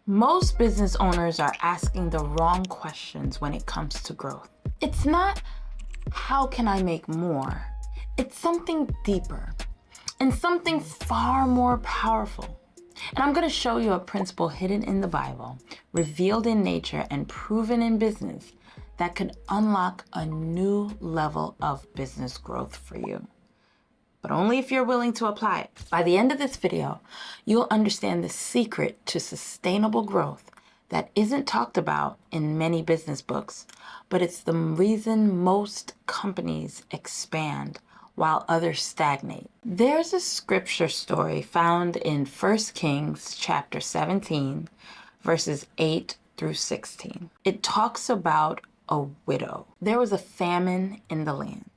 Most business owners are asking the wrong questions when it comes to growth. It's not, how can I make more? It's something deeper and something far more powerful. And I'm going to show you a principle hidden in the Bible, revealed in nature, and proven in business that could unlock a new level of business growth for you. But only if you're willing to apply it. By the end of this video, you'll understand the secret to sustainable growth that isn't talked about in many business books, but it's the reason most companies expand while others stagnate. There's a scripture story found in 1 Kings chapter 17, verses 8 through 16. It talks about a widow. There was a famine in the land.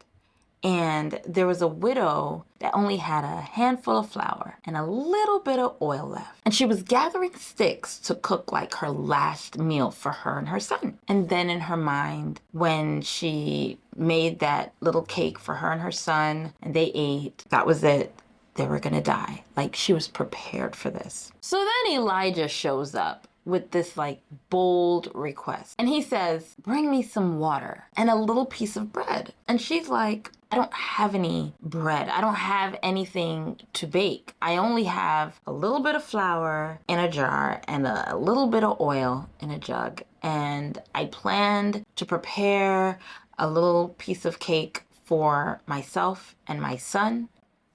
And there was a widow that only had a handful of flour and a little bit of oil left. And she was gathering sticks to cook like her last meal for her and her son. And then in her mind, when she made that little cake for her and her son and they ate, that was it. They were gonna die. Like, she was prepared for this. So then Elijah shows up with this bold request. And he says, bring me some water and a little piece of bread. And she's like, I don't have any bread. I don't have anything to bake. I only have a little bit of flour in a jar and a little bit of oil in a jug. And I planned to prepare a little piece of cake for myself and my son.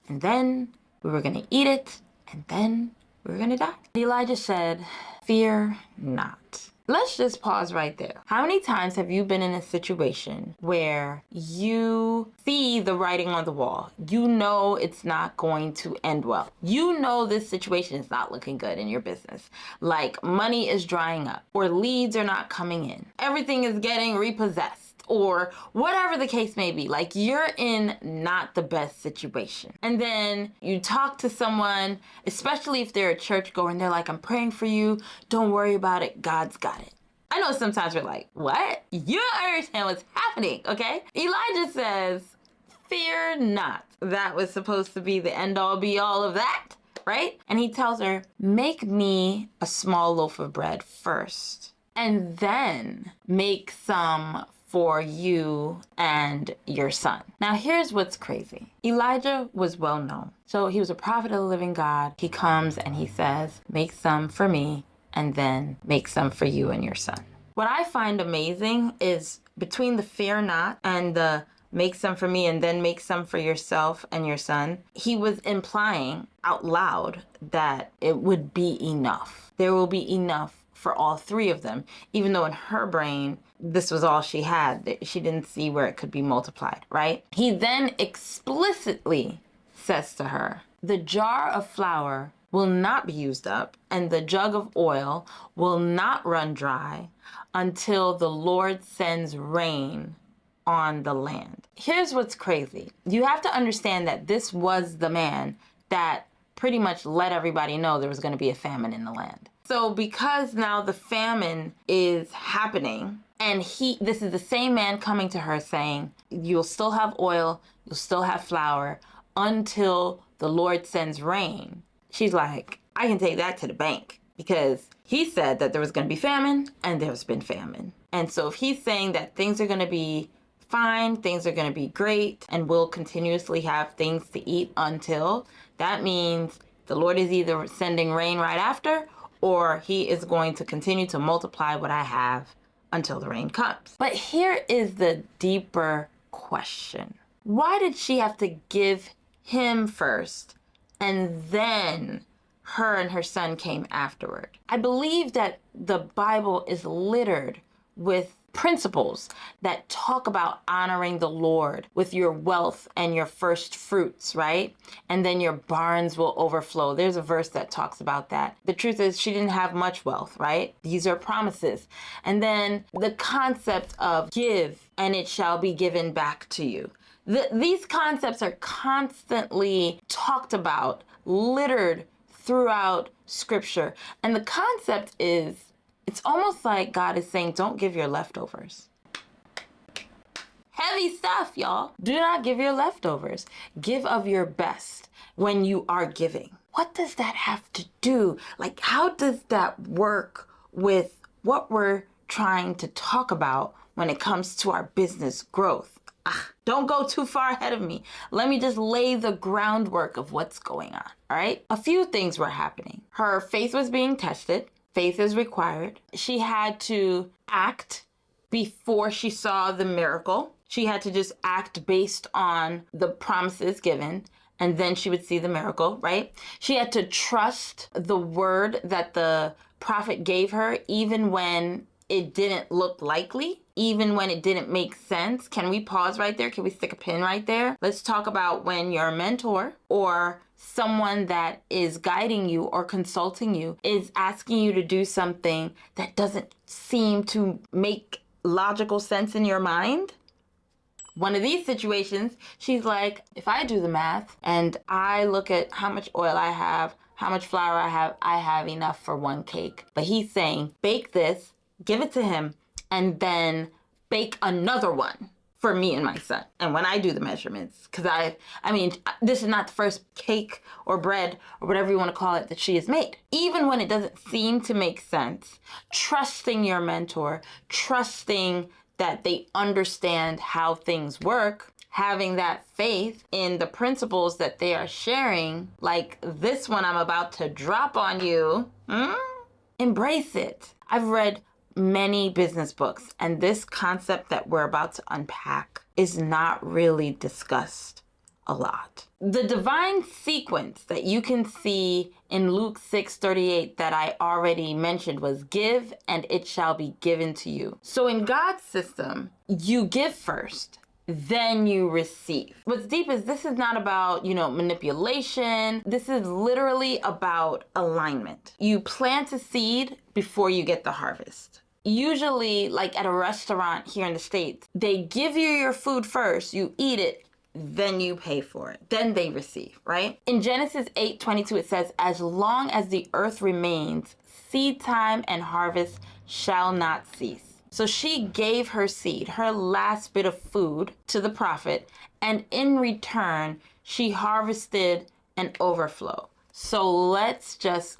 And then we were gonna eat it, and then we were gonna die. Elijah said, fear not. Let's just pause right there. How many times have you been in a situation where you see the writing on the wall? You know it's not going to end well. You know this situation is not looking good in your business. Like, money is drying up, or leads are not coming in. Everything is getting repossessed, or whatever the case may be. Like, you're in not the best situation. And then you talk to someone, especially if they're a churchgoer, and they're like, I'm praying for you. Don't worry about it. God's got it. I know sometimes we're like, what? You don't understand what's happening, okay? Elijah says, fear not. That was supposed to be the end all be all of that, right? And he tells her, make me a small loaf of bread first, and then make some for you and your son. Now, here's what's crazy. Elijah was well known. So he was a prophet of the living God. He comes and he says, make some for me and then make some for you and your son. What I find amazing is between the fear not and the make some for me and then make some for yourself and your son, he was implying out loud that it would be enough. There will be enough for all three of them, even though in her brain, this was all she had. She didn't see where it could be multiplied, right? He then explicitly says to her, the jar of flour will not be used up, and the jug of oil will not run dry until the Lord sends rain on the land. Here's what's crazy. You have to understand that this was the man that pretty much let everybody know there was going to be a famine in the land. So because now the famine is happening, and this is the same man coming to her saying, you'll still have oil, you'll still have flour until the Lord sends rain. She's like, I can take that to the bank, because he said that there was going to be famine, and there's been famine. And so if he's saying that things are going to be fine, things are going to be great, and we'll continuously have things to eat until, that means the Lord is either sending rain right after, or he is going to continue to multiply what I have until the rain comes. But here is the deeper question. Why did she have to give him first, and then her and her son came afterward? I believe that the Bible is littered with principles that talk about honoring the Lord with your wealth and your first fruits, right? And then your barns will overflow. There's a verse that talks about that. The truth is, she didn't have much wealth, right? These are promises. And then the concept of give and it shall be given back to you. These concepts are constantly talked about, littered throughout Scripture. And the concept is, it's almost like God is saying, don't give your leftovers. Heavy stuff, y'all. Do not give your leftovers. Give of your best when you are giving. what does that have to do? Like, how does that work with what we're trying to talk about when it comes to our business growth? Don't go too far ahead of me. Let me just lay the groundwork of what's going on, all right? A few things were happening. Her faith was being tested. Faith is required. She had to act before she saw the miracle. She had to just act based on the promises given, and then she would see the miracle, right? She had to trust the word that the prophet gave her, even when it didn't look likely, even when it didn't make sense. Can we pause right there? Can we stick a pin right there? Let's talk about when your mentor or someone that is guiding you or consulting you is asking you to do something that doesn't seem to make logical sense in your mind. One of these situations, she's like, if I do the math and I look at how much oil I have, how much flour I have enough for one cake. But he's saying, bake this, give it to him, and then bake another one for me and my son. And when I do the measurements, because I mean, this is not the first cake or bread or whatever you want to call it that she has made. Even when it doesn't seem to make sense, trusting your mentor, trusting that they understand how things work, having that faith in the principles that they are sharing, like this one I'm about to drop on you, embrace it. I've read many business books, and this concept that we're about to unpack is not really discussed a lot. The divine sequence that you can see in Luke 6:38 that I already mentioned was give and it shall be given to you. So in God's system, you give first, then you receive. What's deep is this is not about, manipulation. This is literally about alignment. You plant a seed before you get the harvest. Usually, like at a restaurant here in the States, they give you your food first, you eat it, then you pay for it. Then they receive, right? In Genesis 8:22, it says, as long as the earth remains, seed time and harvest shall not cease. So she gave her seed, her last bit of food, to the prophet, and in return, she harvested an overflow. So let's just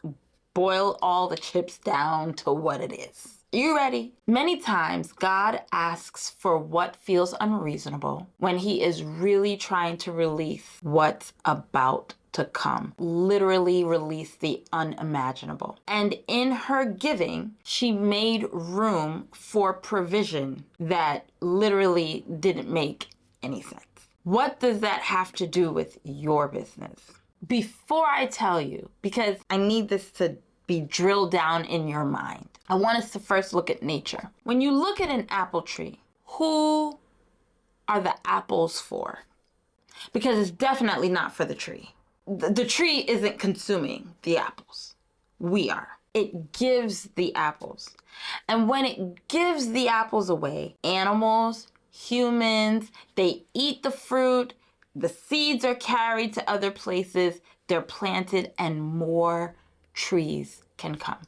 boil all the chips down to what it is. You ready? Many times, God asks for what feels unreasonable when he is really trying to release what's about to come. Literally release the unimaginable. And in her giving, she made room for provision that literally didn't make any sense. What does that have to do with your business? Before I tell you, because I need this to be drilled down in your mind, I want us to first look at nature. When you look at an apple tree, who are the apples for? Because it's definitely not for the tree. The tree isn't consuming the apples. We are. It gives the apples. And when it gives the apples away, animals, humans, they eat the fruit, the seeds are carried to other places, they're planted, and more trees can come.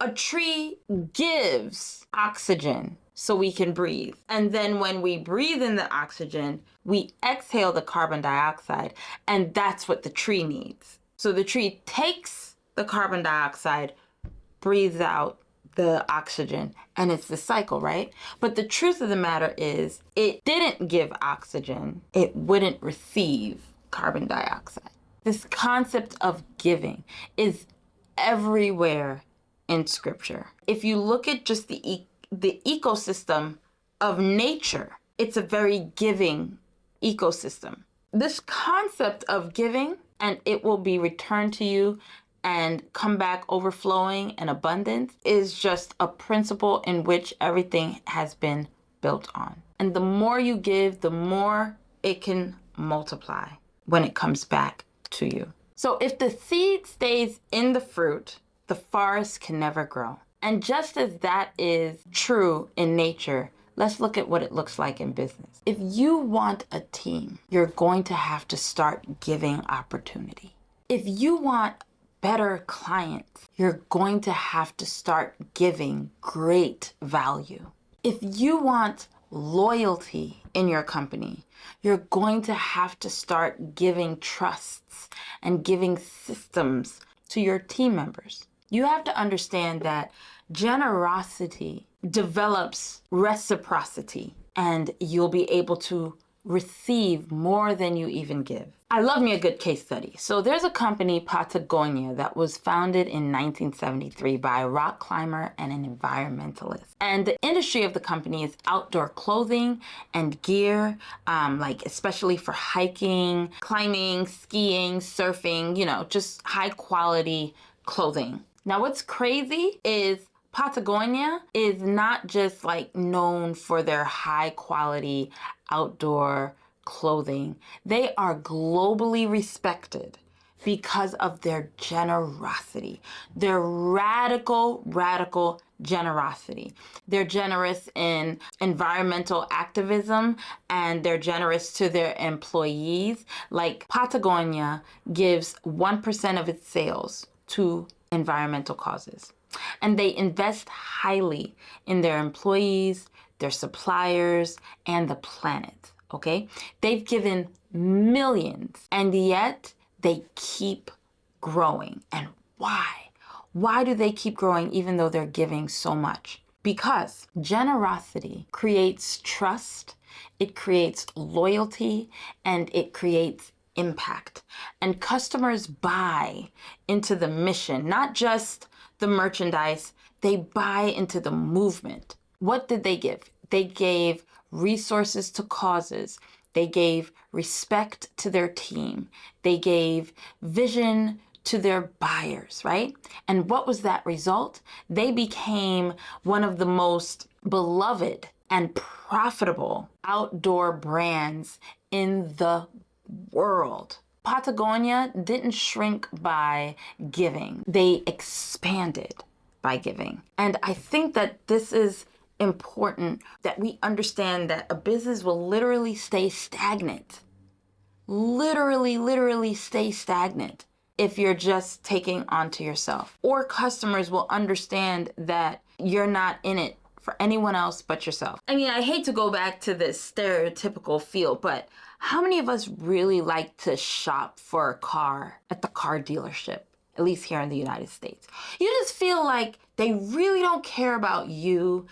A tree gives oxygen so we can breathe. And then when we breathe in the oxygen, we exhale the carbon dioxide, and that's what the tree needs. So the tree takes the carbon dioxide, breathes out the oxygen, and it's the cycle, right? But the truth of the matter is, it didn't give oxygen, it wouldn't receive carbon dioxide. This concept of giving is everywhere in scripture. If you look at just the ecosystem of nature, it's a very giving ecosystem. This concept of giving and it will be returned to you and come back overflowing and abundance is just a principle in which everything has been built on. And the more you give, the more it can multiply when it comes back to you. So if the seed stays in the fruit, the forest can never grow. And just as that is true in nature, let's look at what it looks like in business. If you want a team, you're going to have to start giving opportunity. If you want better clients, you're going to have to start giving great value. If you want loyalty in your company, you're going to have to start giving trusts and giving systems to your team members. You have to understand that generosity develops reciprocity, and you'll be able to receive more than you even give. I love me a good case study. So there's a company, Patagonia, that was founded in 1973 by a rock climber and an environmentalist. And the industry of the company is outdoor clothing and gear, like especially for hiking, climbing, skiing, surfing, just high quality clothing. Now, what's crazy is Patagonia is not just like known for their high quality outdoor clothing. They are globally respected because of their generosity, their radical generosity. They're generous in environmental activism, and they're generous to their employees. Like Patagonia gives 1% of its sales to environmental causes. And they invest highly in their employees, their suppliers, and the planet, okay? They've given millions, and yet they keep growing. And why? Why do they keep growing even though they're giving so much? Because generosity creates trust, it creates loyalty, and it creates impact. And customers buy into the mission, not just the merchandise, they buy into the movement. What did they give? They gave resources to causes. They gave respect to their team. They gave vision to their buyers, right? And what was that result? They became one of the most beloved and profitable outdoor brands in the world. Patagonia didn't shrink by giving. They expanded by giving. And I think that this is important, that we understand that a business will literally stay stagnant. Literally stay stagnant if you're just taking onto yourself. Or customers will understand that you're not in it for anyone else but yourself. I mean, I hate to go back to this stereotypical feel, but how many of us really like to shop for a car at the car dealership, at least here in the United States? You just feel like they really don't care about you.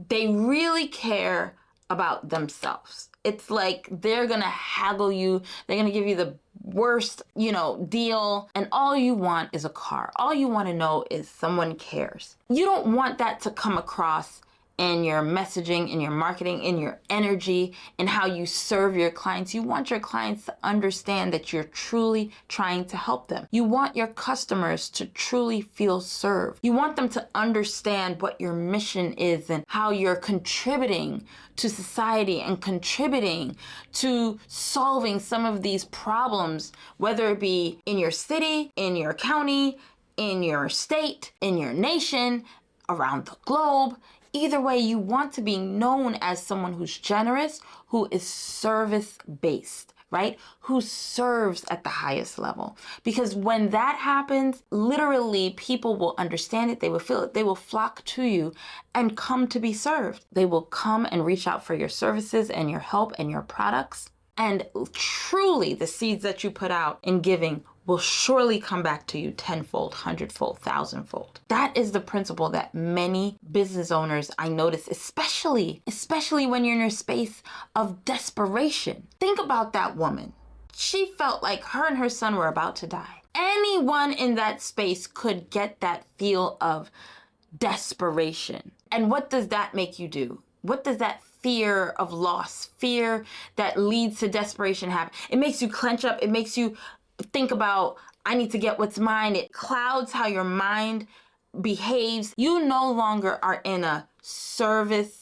They really care about themselves. It's like they're gonna haggle you. They're gonna give you the worst, deal. And all you want is a car. All you want to know is someone cares. You don't want that to come across in your messaging, in your marketing, in your energy, in how you serve your clients. You want your clients to understand that you're truly trying to help them. You want your customers to truly feel served. You want them to understand what your mission is and how you're contributing to society and contributing to solving some of these problems, whether it be in your city, in your county, in your state, in your nation, around the globe. Either way, you want to be known as someone who's generous, who is service-based, right? Who serves at the highest level. Because when that happens, literally people will understand it, they will feel it, they will flock to you and come to be served. They will come and reach out for your services and your help and your products. And truly, the seeds that you put out in giving will surely come back to you tenfold, hundredfold, thousandfold. That is the principle that many business owners I notice, especially when you're in a space of desperation. Think about that woman. She felt like her and her son were about to die. Anyone in that space could get that feel of desperation. And what does that make you do? What does that fear of loss, fear that leads to desperation happen? It makes you clench up. It makes you think about, I need to get what's mine. It clouds how your mind behaves. You no longer are in a servant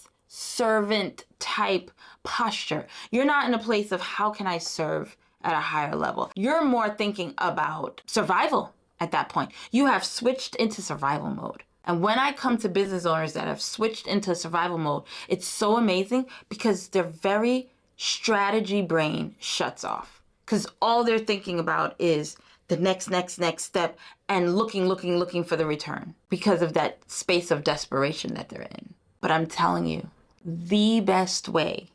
type posture. You're not in a place of how can I serve at a higher level. You're more thinking about survival at that point. You have switched into survival mode. And when I come to business owners that have switched into survival mode, it's so amazing because their very strategy brain shuts off. Because all they're thinking about is the next step and looking for the return because of that space of desperation that they're in. But I'm telling you, The best way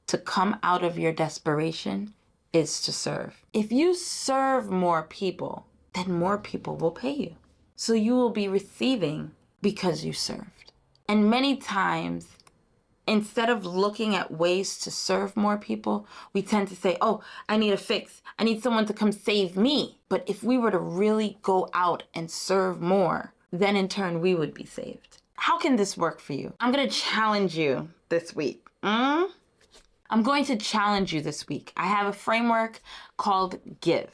to come out of your desperation is to serve. If you serve more people, then more people will pay you. So you will be receiving because you served. And many times, instead of looking at ways to serve more people, we tend to say, oh, I need a fix. I need someone to come save me. But if we were to really go out and serve more, then in turn, we would be saved. How can this work for you? I'm going to challenge you this week. I'm going to challenge you this week. I have a framework called GIVE.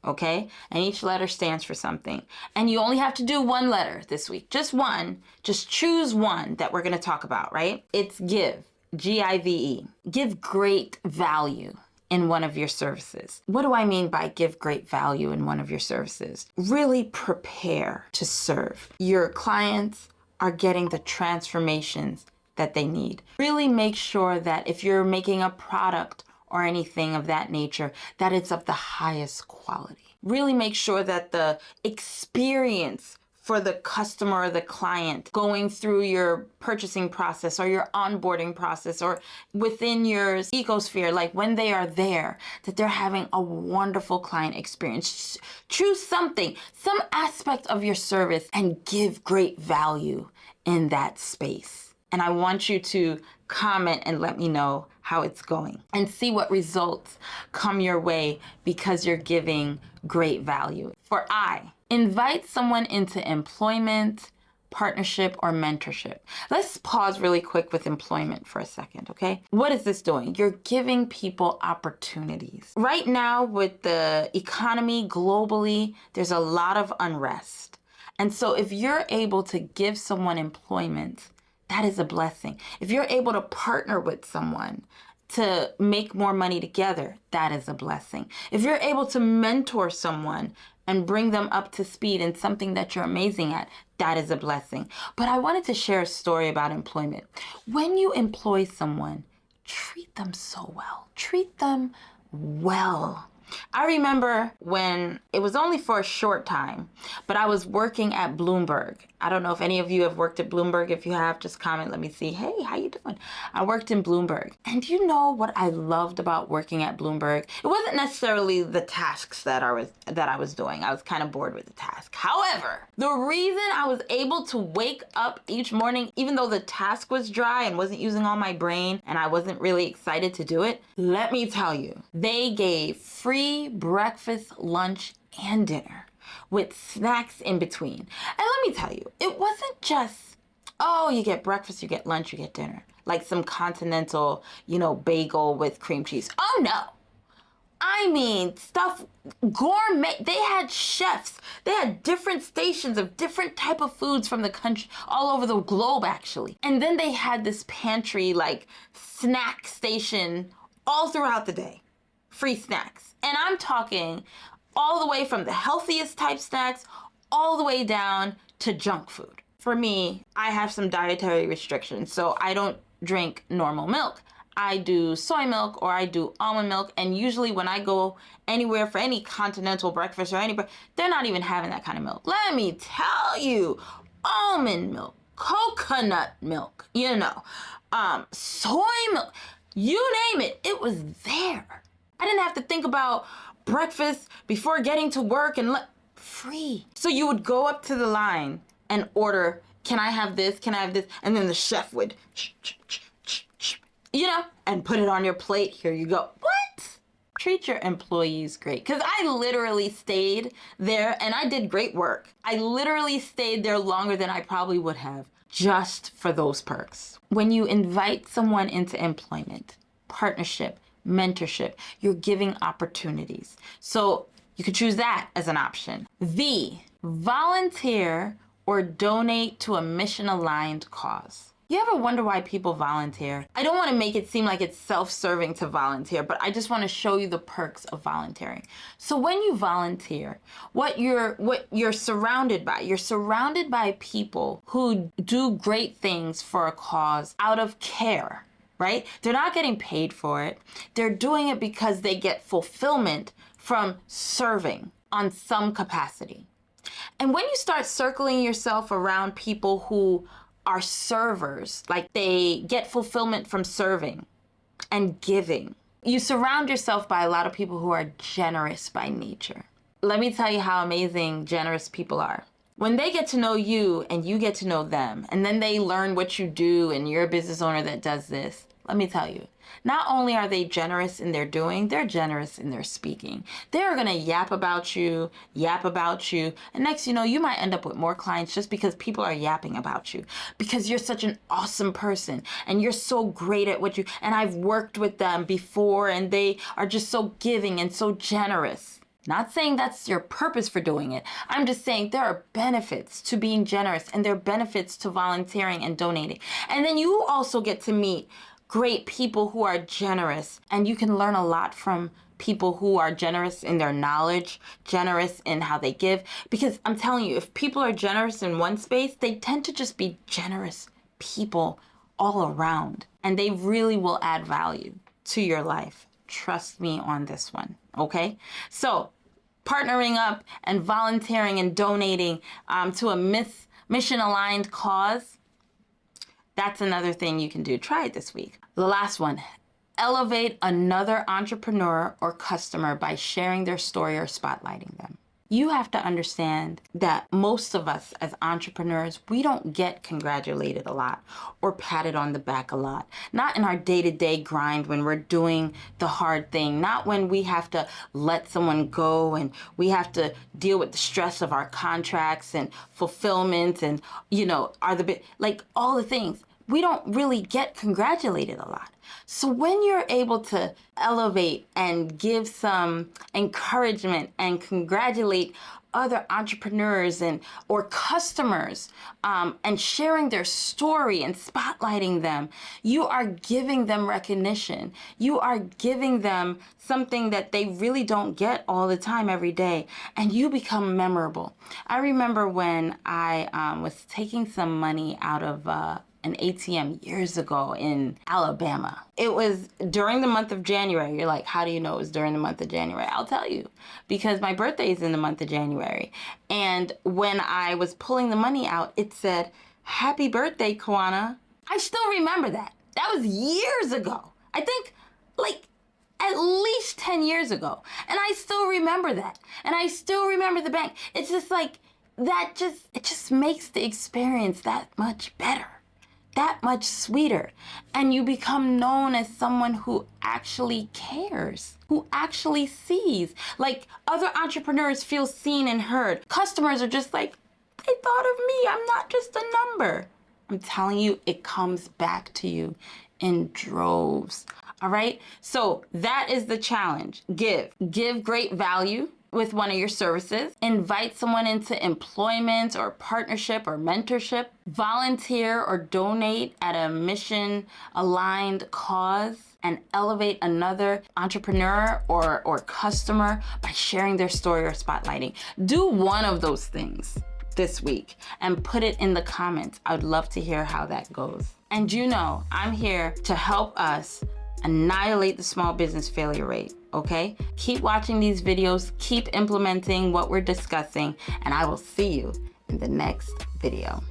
Okay? And each letter stands for something. And you only have to do one letter this week. Just one. Just choose one that we're going to talk about, right? It's GIVE. Give. Give great value in one of your services. What do I mean by give great value in one of your services? Really prepare to serve. Your clients are getting the transformations that they need. Really make sure that if you're making a product or anything of that nature, that it's of the highest quality. Really make sure that the experience for the customer or the client going through your purchasing process or your onboarding process or within your ecosphere, like when they are there, that they're having a wonderful client experience. Choose something, some aspect of your service and give great value in that space. And I want you to comment and let me know how it's going and see what results come your way because you're giving great value. For I, invite someone into employment, partnership, or mentorship. Let's pause really quick with employment for a second, okay? What is this doing? You're giving people opportunities. Right now with the economy globally, there's a lot of unrest. And so if you're able to give someone employment, that is a blessing. If you're able to partner with someone to make more money together, that is a blessing. If you're able to mentor someone and bring them up to speed in something that you're amazing at, that is a blessing. But I wanted to share a story about employment. When you employ someone, treat them so well. Treat them well. I remember when it was only for a short time, but I was working at Bloomberg. I don't know if any of you have worked at Bloomberg. If you have, just comment. Let me see. Hey, how you doing? I worked in Bloomberg. And you know what I loved about working at Bloomberg? It wasn't necessarily the tasks that I was doing. I was kind of bored with the task. However, the reason I was able to wake up each morning, even though the task was dry and wasn't using all my brain and I wasn't really excited to do it, let me tell you, they gave free breakfast, lunch, and dinner with snacks in between. And let me tell you, it wasn't just, oh, you get breakfast, you get lunch, you get dinner. Like some continental, bagel with cream cheese. Oh no. I mean, stuff gourmet. They had chefs. They had different stations of different type of foods from the country, all over the globe actually. And then they had this pantry, like snack station all throughout the day. Free snacks. And I'm talking all the way from the healthiest type snacks all the way down to junk food. For me, I have some dietary restrictions, so I don't drink normal milk. I do soy milk or I do almond milk, and usually when I go anywhere for any continental breakfast or they're not even having that kind of milk. Let me tell you, almond milk, coconut milk, soy milk, you name it, it was there. I didn't have to think about breakfast before getting to work and free. So you would go up to the line and order, can I have this? Can I have this? And then the chef would, and put it on your plate. Here you go. What? Treat your employees great. Because I literally stayed there and I did great work. I literally stayed there longer than I probably would have just for those perks. When you invite someone into employment, partnership, mentorship, you're giving opportunities. So you could choose that as an option. Volunteer or donate to a mission-aligned cause. You ever wonder why people volunteer? I don't want to make it seem like it's self-serving to volunteer, but I just want to show you the perks of volunteering. So when you volunteer, what you're surrounded by people who do great things for a cause out of care, right? They're not getting paid for it. They're doing it because they get fulfillment from serving on some capacity. And when you start circling yourself around people who are servers, like they get fulfillment from serving and giving. You surround yourself by a lot of people who are generous by nature. Let me tell you how amazing generous people are. When they get to know you and you get to know them, and then they learn what you do and you're a business owner that does this, let me tell you, not only are they generous in their doing, they're generous in their speaking. They're going to yap about you, and next you know, you might end up with more clients just because people are yapping about you, because you're such an awesome person and you're so great at what you, and I've worked with them before and they are just so giving and so generous. Not saying that's your purpose for doing it. I'm just saying there are benefits to being generous, and there are benefits to volunteering and donating. And then you also get to meet great people who are generous, and you can learn a lot from people who are generous in their knowledge, generous in how they give. Because I'm telling you, if people are generous in one space, they tend to just be generous people all around, and they really will add value to your life. Trust me on this one, okay? So, partnering up and volunteering and donating to a mission-aligned cause, that's another thing you can do. Try it this week. The last one, elevate another entrepreneur or customer by sharing their story or spotlighting them. You have to understand that most of us as entrepreneurs, we don't get congratulated a lot or patted on the back a lot. Not in our day-to-day grind when we're doing the hard thing. Not when we have to let someone go and we have to deal with the stress of our contracts and fulfillment and, you know, like all the things. We don't really get congratulated a lot. So when you're able to elevate and give some encouragement and congratulate other entrepreneurs or customers and sharing their story and spotlighting them, you are giving them recognition. You are giving them something that they really don't get all the time every day, and you become memorable. I remember when I was taking some money out of an ATM years ago in Alabama. It was during the month of January. You're like, how do you know it was during the month of January? I'll tell you, because my birthday is in the month of January. And when I was pulling the money out, it said, "Happy birthday, Kawana." I still remember that. That was years ago. I think like at least 10 years ago. And I still remember that. And I still remember the bank. It's just like, it just makes the experience that much better, that much sweeter. And you become known as someone who actually cares, who actually sees. Like, other entrepreneurs feel seen and heard. Customers are just like, they thought of me. I'm not just a number. I'm telling you, it comes back to you in droves. All right? So that is the challenge. Give great value with one of your services. Invite someone into employment or partnership or mentorship. Volunteer or donate at a mission-aligned cause. And elevate another entrepreneur or customer by sharing their story or spotlighting. Do one of those things this week and put it in the comments. I would love to hear how that goes. And you know, I'm here to help us annihilate the small business failure rate, okay? Keep watching these videos, keep implementing what we're discussing, and I will see you in the next video.